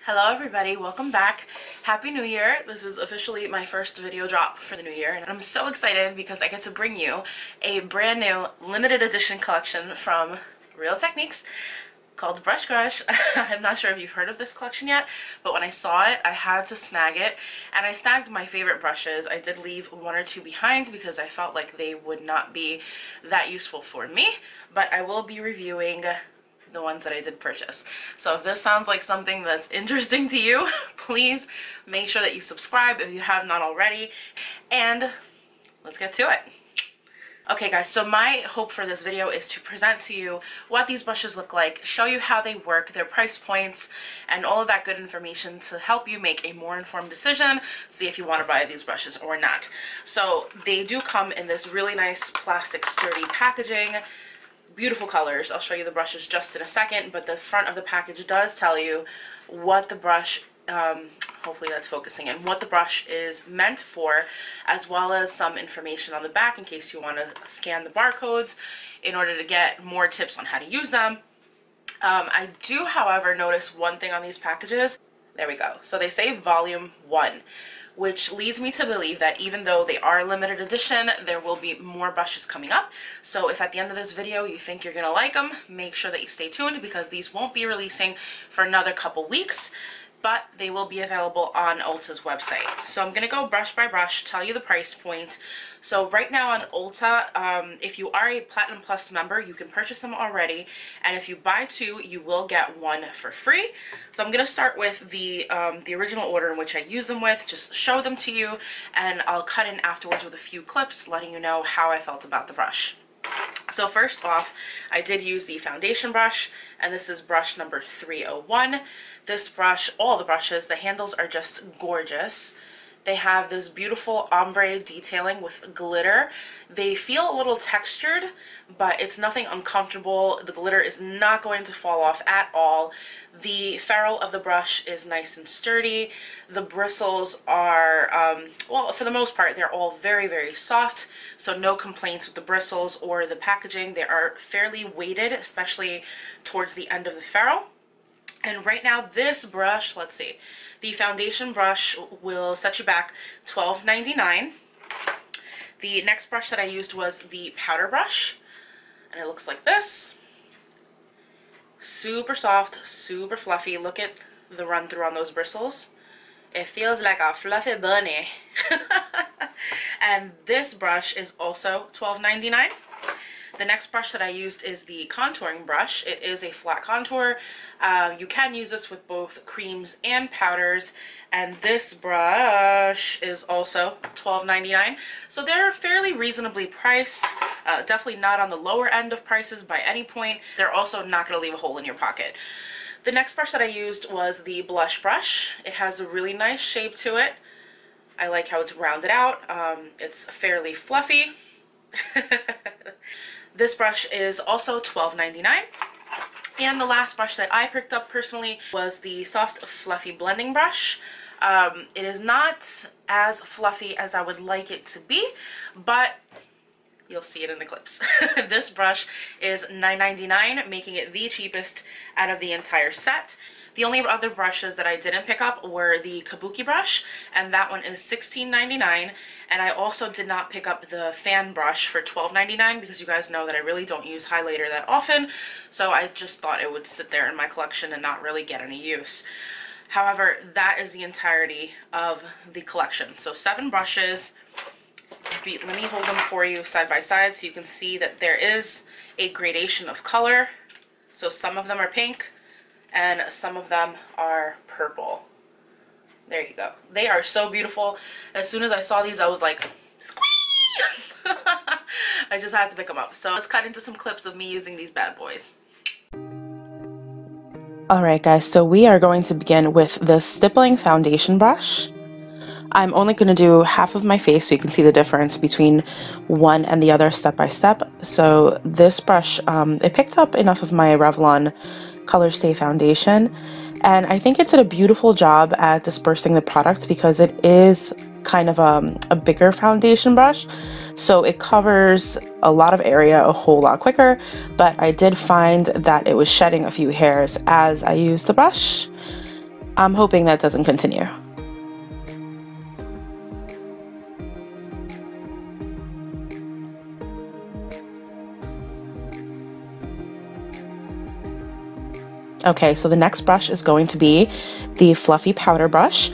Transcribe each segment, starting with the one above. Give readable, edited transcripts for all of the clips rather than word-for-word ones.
Hello everybody, welcome back. Happy New Year. This is officially my first video drop for the new year and I'm so excited because I get to bring you a brand new limited edition collection from Real Techniques called Brush Crush. I'm not sure if you've heard of this collection yet, but when I saw it I had to snag it, and I snagged my favorite brushes. I did leave one or two behind because I felt like they would not be that useful for me, but I will be reviewing the ones that I did purchase. So if this sounds like something that's interesting to you, please make sure that you subscribe if you have not already, and let's get to it. Okay guys, so my hope for this video is to present to you what these brushes look like, show you how they work, their price points, and all of that good information to help you make a more informed decision, see if you want to buy these brushes or not. So they do come in this really nice plastic sturdy packaging. Beautiful colors. I'll show you the brushes just in a second, but the front of the package does tell you what the brush, hopefully that's focusing in, what the brush is meant for, as well as some information on the back in case you want to scan the barcodes in order to get more tips on how to use them. I do, however, notice one thing on these packages. There we go. So they say volume 1. Which leads me to believe that even though they are limited edition, there will be more brushes coming up. So if at the end of this video you think you're gonna like them, make sure that you stay tuned because these won't be releasing for another couple weeks, but they will be available on Ulta's website. So I'm gonna go brush by brush, tell you the price point. So right now on Ulta, if you are a Platinum Plus member, you can purchase them already, and if you buy 2, you will get 1 for free. So I'm gonna start with the original order in which I use them with, just show them to you, and I'll cut in afterwards with a few clips letting you know how I felt about the brush. So first off, I did use the foundation brush, and this is brush number 301. This brush, all the brushes, the handles are just gorgeous. They have this beautiful ombre detailing with glitter. They feel a little textured, but it's nothing uncomfortable. The glitter is not going to fall off at all. The ferrule of the brush is nice and sturdy. The bristles are, well, for the most part, they're all very, very soft, so no complaints with the bristles or the packaging. They are fairly weighted, especially towards the end of the ferrule. And right now this brush, let's see, the foundation brush will set you back $12.99. The next brush that I used was the powder brush, and it looks like this. Super soft, super fluffy. Look at the run through on those bristles. It feels like a fluffy bunny. And this brush is also $12.99. The next brush that I used is the contouring brush. It is a flat contour. You can use this with both creams and powders, and this brush is also $12.99. So they're fairly reasonably priced, definitely not on the lower end of prices by any point. They're also not going to leave a hole in your pocket. The next brush that I used was the blush brush. It has a really nice shape to it. I like how it's rounded out. It's fairly fluffy. This brush is also $12.99. And the last brush that I picked up personally was the soft fluffy blending brush. It is not as fluffy as I would like it to be, but you'll see it in the clips. This brush is $9.99, making it the cheapest out of the entire set. The only other brushes that I didn't pick up were the Kabuki brush, and that one is $16.99. And I also did not pick up the fan brush for $12.99 because you guys know that I really don't use highlighter that often, so I just thought it would sit there in my collection and not really get any use. However, that is the entirety of the collection. So 7 brushes. Let me hold them for you side by side so you can see that there is a gradation of color. So some of them are pink, and some of them are purple. There you go. They are so beautiful. As soon as I saw these, I was like, squee! I just had to pick them up. So let's cut into some clips of me using these bad boys. Alright guys, so we are going to begin with the Stippling foundation brush. I'm only going to do half of my face so you can see the difference between one and the other step by step. So this brush, it picked up enough of my Revlon Color Stay foundation, and I think it did a beautiful job at dispersing the product because it is kind of a bigger foundation brush, so it covers a lot of area a whole lot quicker, but I did find that it was shedding a few hairs as I used the brush. I'm hoping that doesn't continue. Okay, so the next brush is going to be the fluffy powder brush.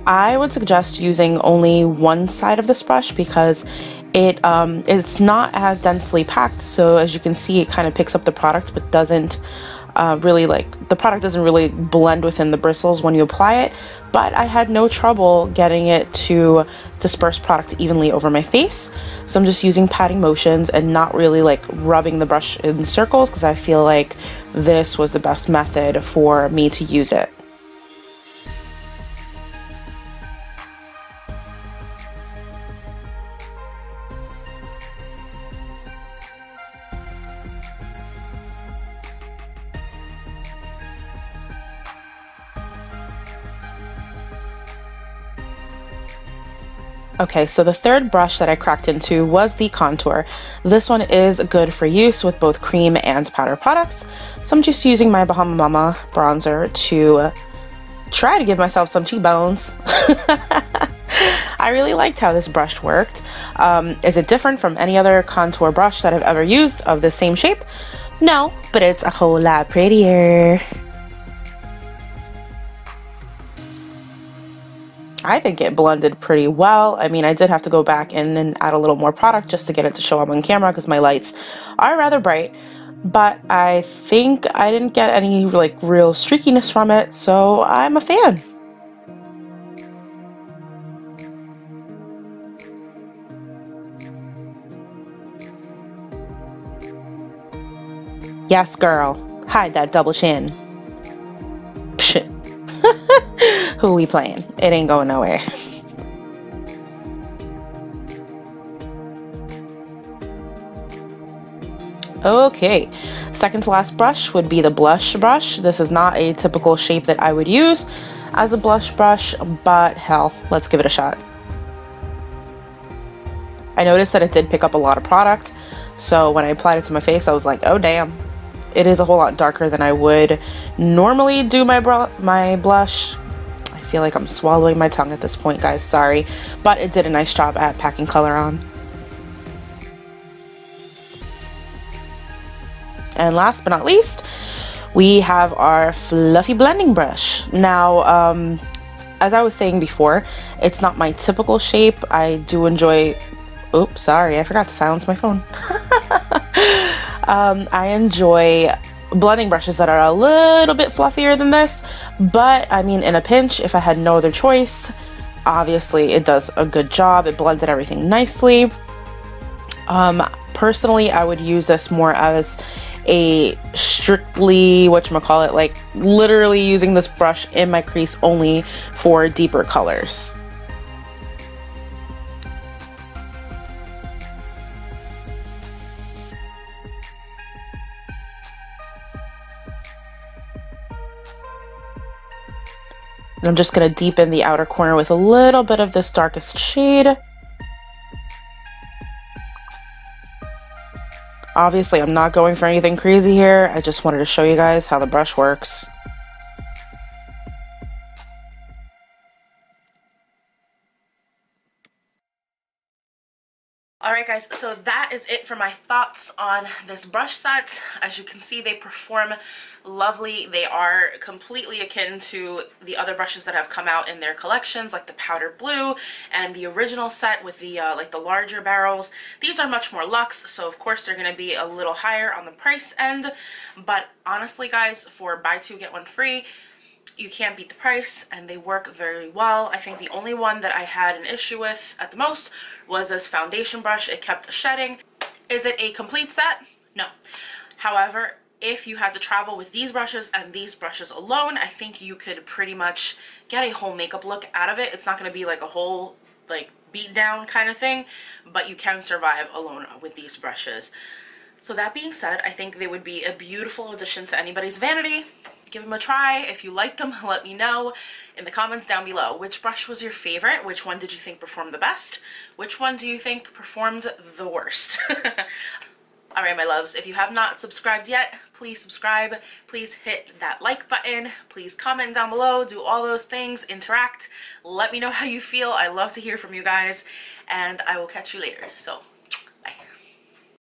I would suggest using only one side of this brush because it's not as densely packed, so as you can see it kind of picks up the product but doesn't really, like, the product doesn't really blend within the bristles when you apply it. But I had no trouble getting it to disperse product evenly over my face, so I'm just using patting motions and not really like rubbing the brush in circles because I feel like this was the best method for me to use it. Okay, so the third brush that I cracked into was the contour. This one is good for use with both cream and powder products. So I'm just using my Bahama Mama bronzer to try to give myself some cheekbones. I really liked how this brush worked. Is it different from any other contour brush that I've ever used of the same shape? No, but it's a whole lot prettier. I think it blended pretty well. I mean, I did have to go back in and add a little more product just to get it to show up on camera because my lights are rather bright, but I think I didn't get any like real streakiness from it, so I'm a fan. Yes, girl. Hide that double chin. Psh. Who we playing? It ain't going nowhere. Okay, second to last brush would be the blush brush. This is not a typical shape that I would use as a blush brush, but hell, let's give it a shot. I noticed that it did pick up a lot of product, so when I applied it to my face, I was like, oh damn. It is a whole lot darker than I would normally do my blush. I feel like I'm swallowing my tongue at this point, guys, sorry. But it did a nice job at packing color on. And last but not least, we have our fluffy blending brush. Now, as I was saying before, it's not my typical shape. I do enjoy... Oops, sorry, I forgot to silence my phone. I enjoy blending brushes that are a little bit fluffier than this, but I mean, in a pinch, if I had no other choice, obviously it does a good job. It blended everything nicely. Personally, I would use this more as a strictly, whatchamacallit, like literally using this brush in my crease only for deeper colors. And I'm just going to deepen the outer corner with a little bit of this darkest shade. Obviously, I'm not going for anything crazy here. I just wanted to show you guys how the brush works. Alright guys, so that is it for my thoughts on this brush set. As you can see, they perform lovely. They are completely akin to the other brushes that have come out in their collections, like the powder blue and the original set with the like the larger barrels. These are much more luxe, so of course they're going to be a little higher on the price end. But honestly guys, for buy two get one free, you can't beat the price, and they work very well. I think the only one that I had an issue with at the most was this foundation brush. It kept shedding. Is it a complete set? No. However, if you had to travel with these brushes and these brushes alone, I think you could pretty much get a whole makeup look out of it. It's not going to be like a whole like beat down kind of thing, but you can survive alone with these brushes. So that being said, I think they would be a beautiful addition to anybody's vanity. Give them a try. If you like them, let me know in the comments down below. Which brush was your favorite? Which one did you think performed the best? Which one do you think performed the worst? Alright my loves, if you have not subscribed yet, please subscribe, please hit that like button, please comment down below, do all those things, interact, let me know how you feel. I love to hear from you guys, and I will catch you later. So